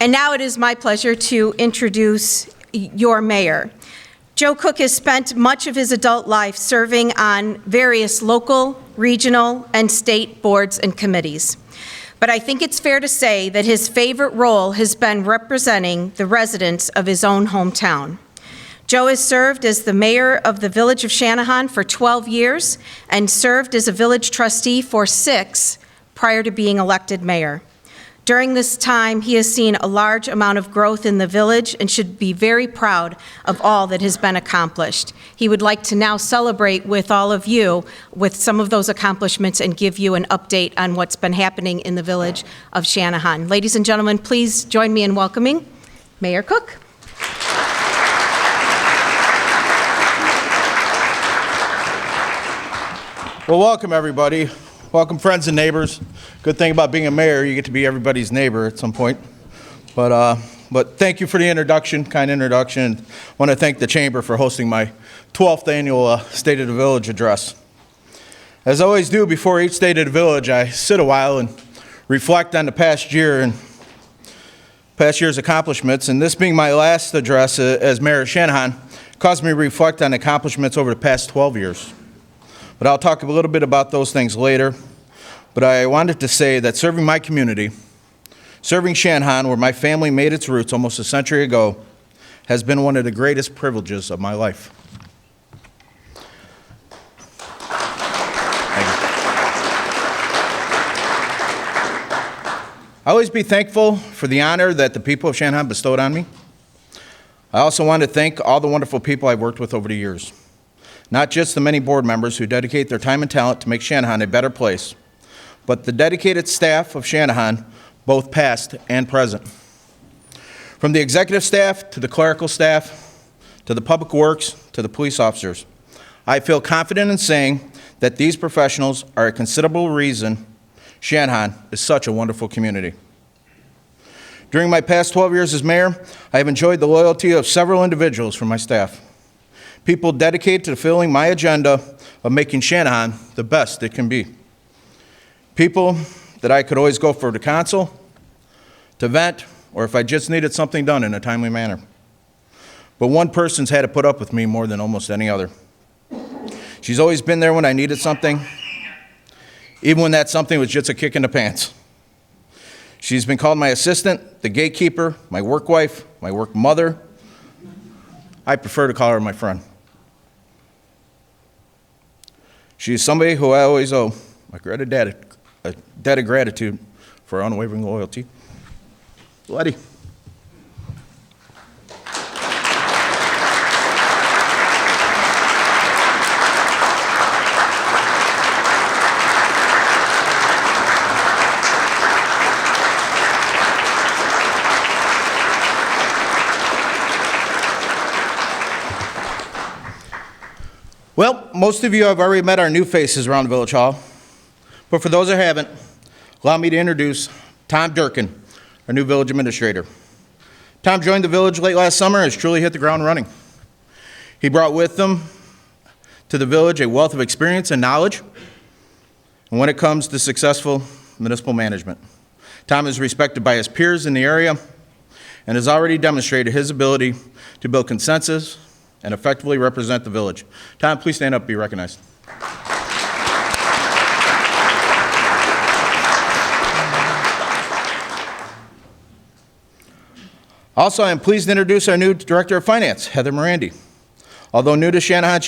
And now it is my pleasure to introduce your mayor. Joe Cook has spent much of his adult life serving on various local, regional, and state boards and committees. But I think it's fair to say that his favorite role has been representing the residents of his own hometown. Joe has served as the mayor of the village of Channahon for 12 years and served as a village trustee for 6 prior to being elected mayor. During this time, he has seen a large amount of growth in the village and should be very proud of all that has been accomplished. He would like to now celebrate with all of you with some of those accomplishments and give you an update on what's been happening in the village of Channahon. Ladies and gentlemen, please join me in welcoming Mayor Cook. Well, welcome everybody. Welcome friends and neighbors. Good thing about being a mayor, you get to be everybody's neighbor at some point. But thank you for the introduction, kind introduction. I want to thank the Chamber for hosting my 12th annual State of the Village address. As I always do before each State of the Village, I sit a while and reflect on the past year and past year's accomplishments. And this being my last address as mayor of Channahon caused me to reflect on accomplishments over the past 12 years. But I'll talk a little bit about those things later. But I wanted to say that serving my community, serving Channahon, where my family made its roots almost a century ago, has been one of the greatest privileges of my life. Thank you. I always be thankful for the honor that the people of Channahon bestowed on me. I also want to thank all the wonderful people I've worked with over the years. Not just the many board members who dedicate their time and talent to make Channahon a better place, but the dedicated staff of Channahon, both past and present. From the executive staff to the clerical staff, to the public works, to the police officers, I feel confident in saying that these professionals are a considerable reason Channahon is such a wonderful community. During my past 12 years as mayor, I have enjoyed the loyalty of several individuals from my staff. People dedicated to fulfilling my agenda of making Channahon the best it can be. People that I could always go for to counsel, to vent, or if I just needed something done in a timely manner. But one person's had to put up with me more than almost any other. She's always been there when I needed something, even when that something was just a kick in the pants. She's been called my assistant, the gatekeeper, my work wife, my work mother. I prefer to call her my friend. She is somebody who I always owe a debt of gratitude for her unwavering loyalty. Letty. Well, most of you have already met our new faces around the Village Hall. But for those that haven't, allow me to introduce Tom Durkin, our new village administrator. Tom joined the village late last summer and has truly hit the ground running. He brought with him to the village a wealth of experience and knowledge, and when it comes to successful municipal management. Tom is respected by his peers in the area and has already demonstrated his ability to build consensus and effectively represent the village. Tom, please stand up and be recognized. Also, I am pleased to introduce our new Director of Finance, Heather Morandi. Although new to Channahon,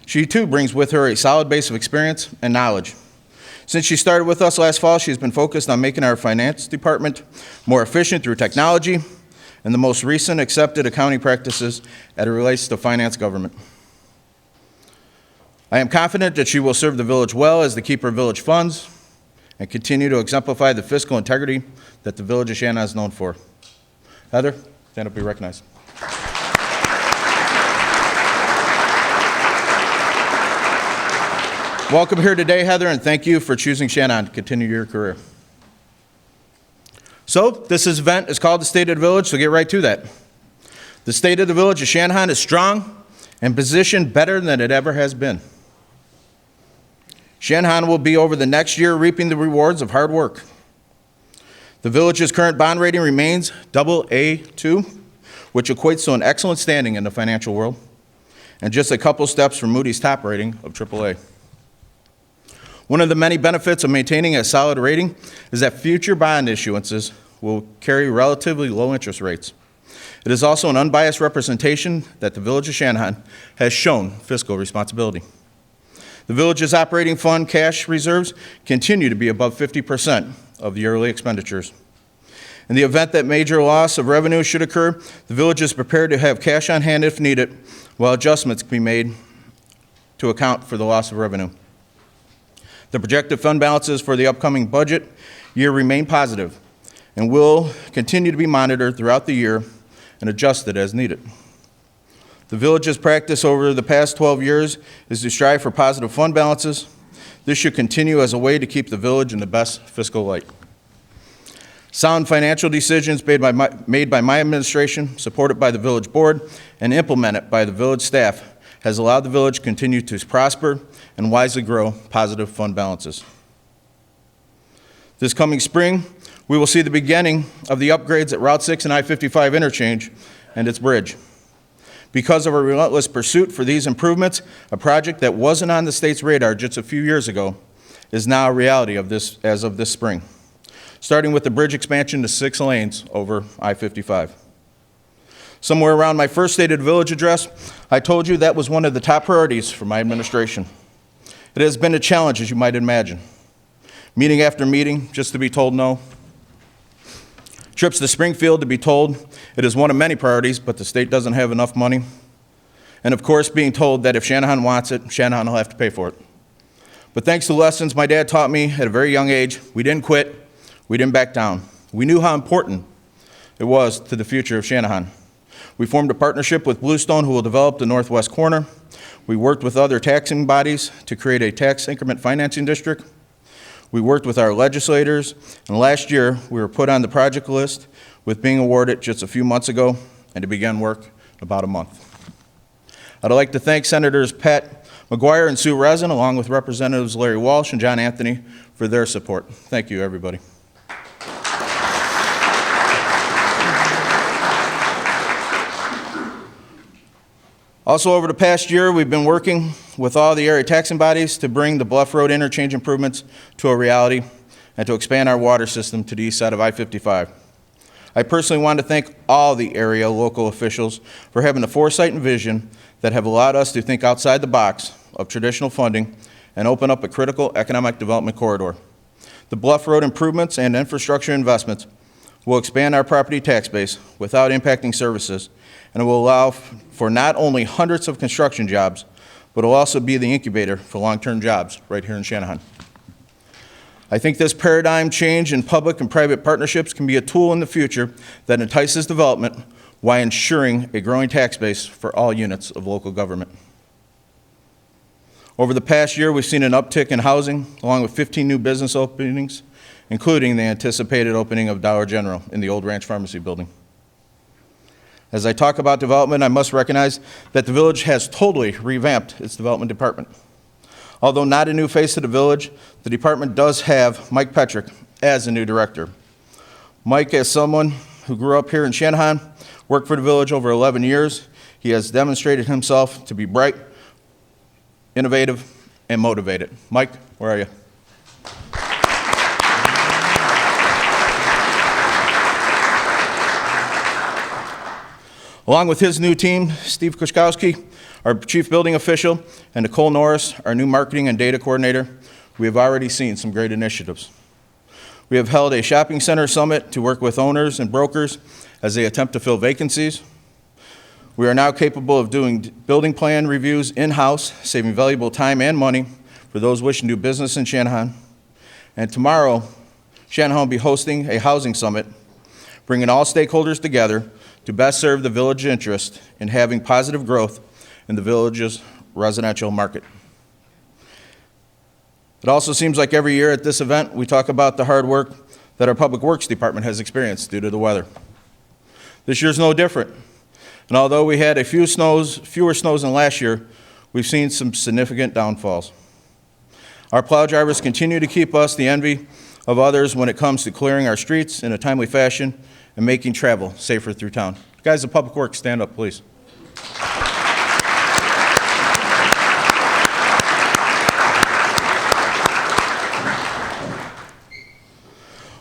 she too brings with her a solid base of experience and knowledge. Since she started with us last fall, she's been focused on making our finance department more efficient through technology and the most recent accepted accounting practices as it relates to finance government. I am confident that she will serve the village well as the keeper of village funds and continue to exemplify the fiscal integrity that the village of Channahon is known for. Heather, stand up, be recognized. Welcome here today, Heather, and thank you for choosing Channahon to continue your career. So, this event is called the State of the Village, so get right to that. The State of the Village of Channahon is strong and positioned better than it ever has been. Channahon will be over the next year reaping the rewards of hard work. The village's current bond rating remains AA2, which equates to an excellent standing in the financial world, and just a couple steps from Moody's top rating of AAA. One of the many benefits of maintaining a solid rating is that future bond issuances will carry relatively low interest rates. It is also an unbiased representation that the Village of Channahon has shown fiscal responsibility. The village's operating fund cash reserves continue to be above 50% of the yearly expenditures. In the event that major loss of revenue should occur, the village is prepared to have cash on hand if needed, while adjustments can be made to account for the loss of revenue. The projected fund balances for the upcoming budget year remain positive and will continue to be monitored throughout the year and adjusted as needed. The village's practice over the past 12 years is to strive for positive fund balances. This should continue as a way to keep the village in the best fiscal light. Sound financial decisions made by my administration, supported by the village board, and implemented by the village staff has allowed the village to continue to prosper and wisely grow positive fund balances. This coming spring, we will see the beginning of the upgrades at Route 6 and I-55 interchange and its bridge. Because of a relentless pursuit for these improvements, a project that wasn't on the state's radar just a few years ago is now a reality as of this spring, starting with the bridge expansion to 6 lanes over I-55. Somewhere around my first State of the Village address, I told you that was one of the top priorities for my administration. It has been a challenge, as you might imagine. Meeting after meeting, just to be told no. Trips to Springfield to be told it is one of many priorities, but the state doesn't have enough money. And of course, being told that if Channahon wants it, Channahon will have to pay for it. But thanks to lessons my dad taught me at a very young age, we didn't quit, we didn't back down. We knew how important it was to the future of Channahon. We formed a partnership with Bluestone, who will develop the northwest corner. We worked with other taxing bodies to create a tax increment financing district. We worked with our legislators, and last year we were put on the project list with being awarded just a few months ago and to begin work in about a month. I'd like to thank Senators Pat McGuire and Sue Resin, along with Representatives Larry Walsh and John Anthony, for their support. Thank you, everybody. Also, over the past year, we've been working with all the area taxing bodies to bring the Bluff Road interchange improvements to a reality and to expand our water system to the east side of I-55. I personally want to thank all the area local officials for having the foresight and vision that have allowed us to think outside the box of traditional funding and open up a critical economic development corridor. The Bluff Road improvements and infrastructure investments will expand our property tax base without impacting services, and it will allow for not only hundreds of construction jobs, but it will also be the incubator for long-term jobs right here in Channahon. I think this paradigm change in public and private partnerships can be a tool in the future that entices development while ensuring a growing tax base for all units of local government. Over the past year, we've seen an uptick in housing, along with 15 new business openings, including the anticipated opening of Dollar General in the old Ranch Pharmacy building. As I talk about development, I must recognize that the village has totally revamped its development department. Although not a new face to the village, the department does have Mike Petrick as a new director. Mike, as someone who grew up here in Channahon, worked for the village over 11 years, he has demonstrated himself to be bright, innovative, and motivated. Mike, where are you? Along with his new team, Steve Kuszkowski, our chief building official, and Nicole Norris, our new marketing and data coordinator, we have already seen some great initiatives. We have held a shopping center summit to work with owners and brokers as they attempt to fill vacancies. We are now capable of doing building plan reviews in-house, saving valuable time and money for those wishing to do business in Channahon. And tomorrow, Channahon will be hosting a housing summit, bringing all stakeholders together to best serve the village interest in having positive growth in the village's residential market. It also seems like every year at this event, we talk about the hard work that our Public Works Department has experienced due to the weather. This year's no different. And although we had fewer snows than last year, we've seen some significant downfalls. Our plow drivers continue to keep us the envy of others when it comes to clearing our streets in a timely fashion and making travel safer through town. Guys of Public Works, stand up, please.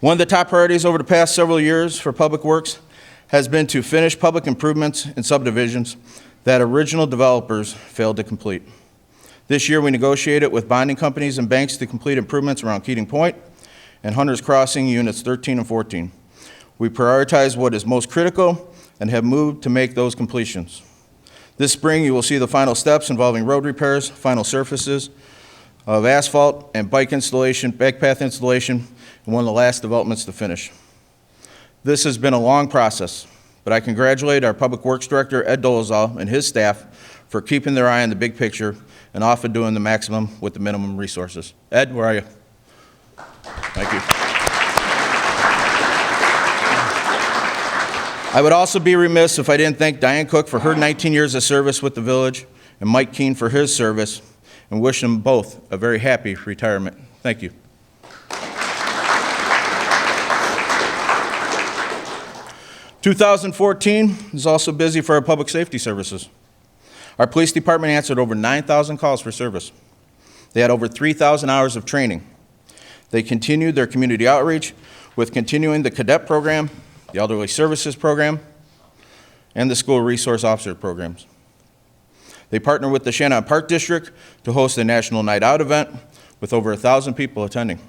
One of the top priorities over the past several years for Public Works has been to finish public improvements in subdivisions that original developers failed to complete. This year, we negotiated with bonding companies and banks to complete improvements around Keating Point and Hunter's Crossing Units 13 and 14. We prioritized what is most critical and have moved to make those completions. This spring, you will see the final steps involving road repairs, final surfaces of asphalt, and bike installation, bike path installation, and one of the last developments to finish. This has been a long process, but I congratulate our Public Works Director, Ed Dolezal, and his staff for keeping their eye on the big picture and often doing the maximum with the minimum resources. Ed, where are you? Thank you. I would also be remiss if I didn't thank Diane Cook for her 19 years of service with the village and Mike Keene for his service, and wish them both a very happy retirement. Thank you. 2014 is also busy for our public safety services. Our police department answered over 9,000 calls for service. They had over 3,000 hours of training. They continued their community outreach with continuing the cadet program, the elderly services program, and the school resource officer programs. They partnered with the Channahon Park District to host a national night out event with over 1,000 people attending.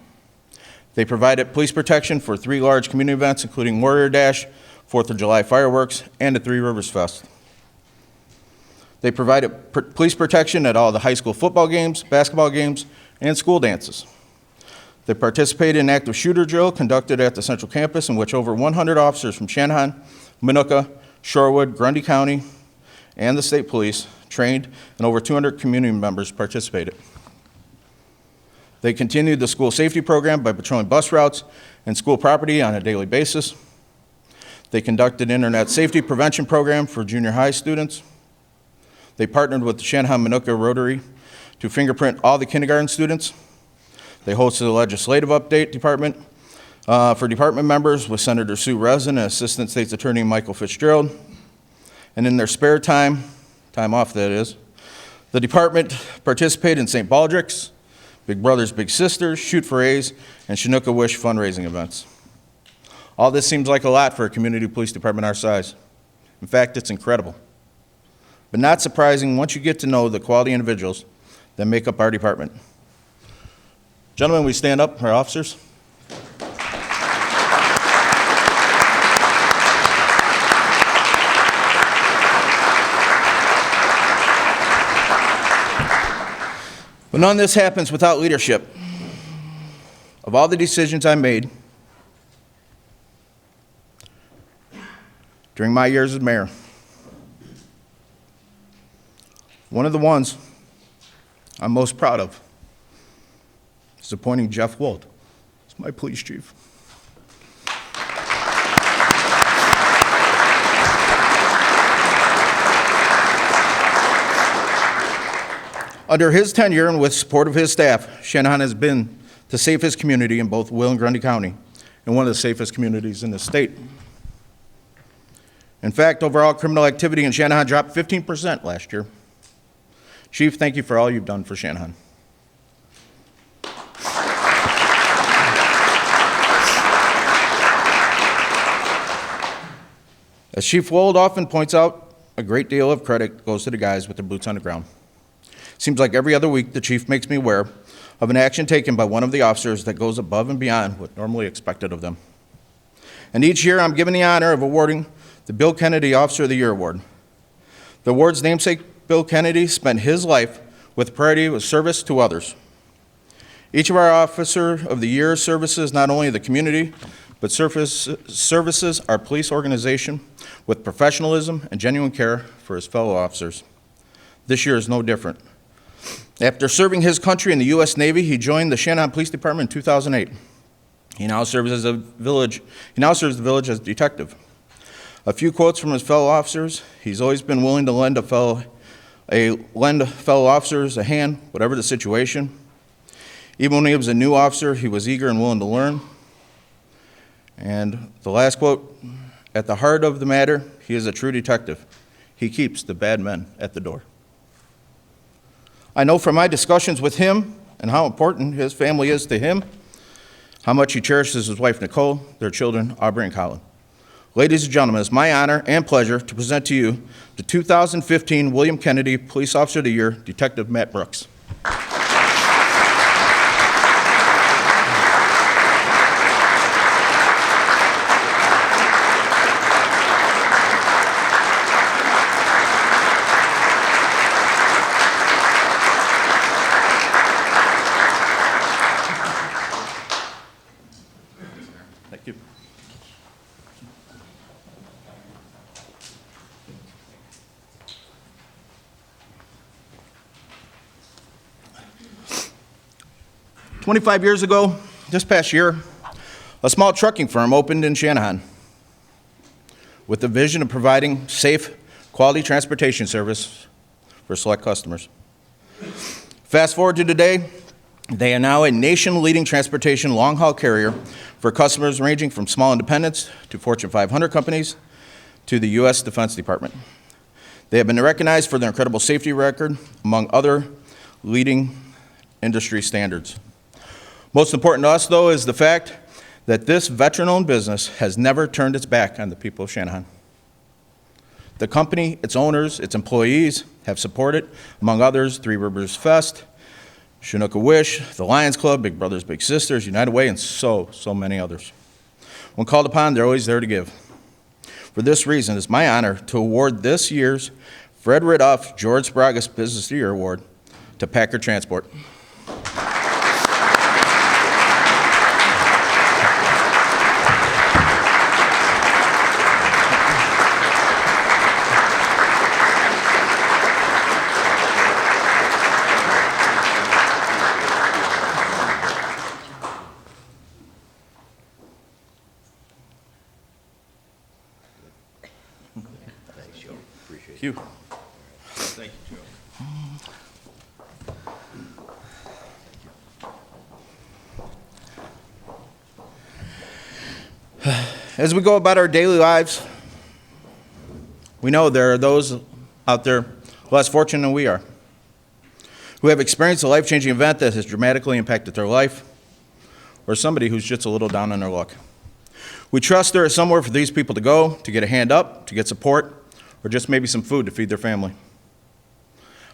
They provided police protection for 3 large community events, including Warrior Dash, 4th of July fireworks, and the Three Rivers Fest. They provided police protection at all the high school football games, basketball games, and school dances. They participated in an active shooter drill conducted at the Central Campus, in which over 100 officers from Channahon, Minooka, Shorewood, Grundy County, and the state police trained, and over 200 community members participated. They continued the school safety program by patrolling bus routes and school property on a daily basis. They conducted an internet safety prevention program for junior high students. They partnered with the Channahon Minooka Rotary to fingerprint all the kindergarten students. They hosted a legislative update department for department members with Senator Sue Rezin and Assistant State's Attorney Michael Fitzgerald. And in their spare time off that is, the department participated in St. Baldrick's, Big Brothers Big Sisters, Shoot for A's, and Chinook Wish fundraising events. All this seems like a lot for a community police department our size. In fact, it's incredible. But not surprising once you get to know the quality individuals that make up our department. Gentlemen, we stand up, our officers. But none of this happens without leadership. Of all the decisions I made during my years as mayor, one of the ones I'm most proud of is appointing Jeff Wold as my police chief. Under his tenure and with support of his staff, Channahon has been the safest community in both Will and Grundy County, and one of the safest communities in the state. In fact, overall criminal activity in Channahon dropped 15% last year. Chief, thank you for all you've done for Channahon. As Chief Wold often points out, a great deal of credit goes to the guys with their boots on the ground. Seems like every other week the chief makes me aware of an action taken by one of the officers that goes above and beyond what normally expected of them. And each year I'm given the honor of awarding the Bill Kennedy Officer of the Year Award. The award's namesake, Bill Kennedy, spent his life with priority of service to others. Each of our Officer of the Year services not only the community, but services our police organization with professionalism and genuine care for his fellow officers. This year is no different. After serving his country in the U.S. Navy, he joined the Channahon Police Department in 2008. He now serves the village as detective. A few quotes from his fellow officers: he's always been willing to lend fellow officers a hand, whatever the situation. Even when he was a new officer, he was eager and willing to learn. And the last quote, at the heart of the matter, he is a true detective. He keeps the bad men at the door. I know from my discussions with him and how important his family is to him, how much he cherishes his wife, Nicole, their children, Aubrey and Colin. Ladies and gentlemen, it's my honor and pleasure to present to you the 2015 William Kennedy Police Officer of the Year, Detective Matt Brooks. Thank you. "25 years ago, this past year, a small trucking firm opened in Channahon with the vision of providing safe, quality transportation service for select customers. Fast forward to today, they are now a nation-leading transportation long-haul carrier for customers ranging from small independents to Fortune 500 companies to the U.S. Defense Department. They have been recognized for their incredible safety record, among other leading industry standards. Most important to us, though, is the fact that this veteran-owned business has never turned its back on the people of Channahon. The company, its owners, its employees have supported, among others, Three Rivers Fest, Minooka Wish, the Lions Club, Big Brothers Big Sisters, United Way, and so many others. When called upon, they're always there to give. For this reason, it's my honor to award this year's Fred Riddoff George Spragus Business of the Year Award to Packard Transport. Thank you. Thank you, Joe. As we go about our daily lives, we know there are those out there less fortunate than we are, who have experienced a life-changing event that has dramatically impacted their life, or somebody who's just a little down on their luck. We trust there is somewhere for these people to go, to get a hand up, to get support, or just maybe some food to feed their family.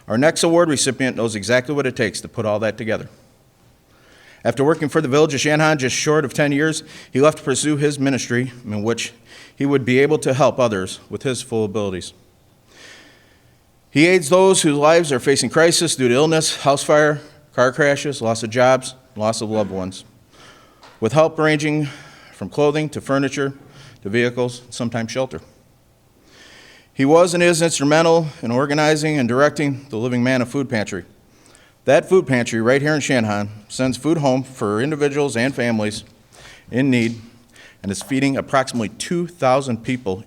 Our next award recipient knows exactly what it takes to put all that together. After working for the village of Channahon just short of 10 years, he left to pursue his ministry in which he would be able to help others with his full abilities. He aids those whose lives are facing crisis due to illness, house fire, car crashes, loss of jobs, loss of loved ones, with help ranging from clothing to furniture to vehicles, sometimes shelter. He was and is instrumental in organizing and directing the Living Manna Food Pantry. That food pantry right here in Channahon sends food home for individuals and families in need and is feeding approximately 2,000 people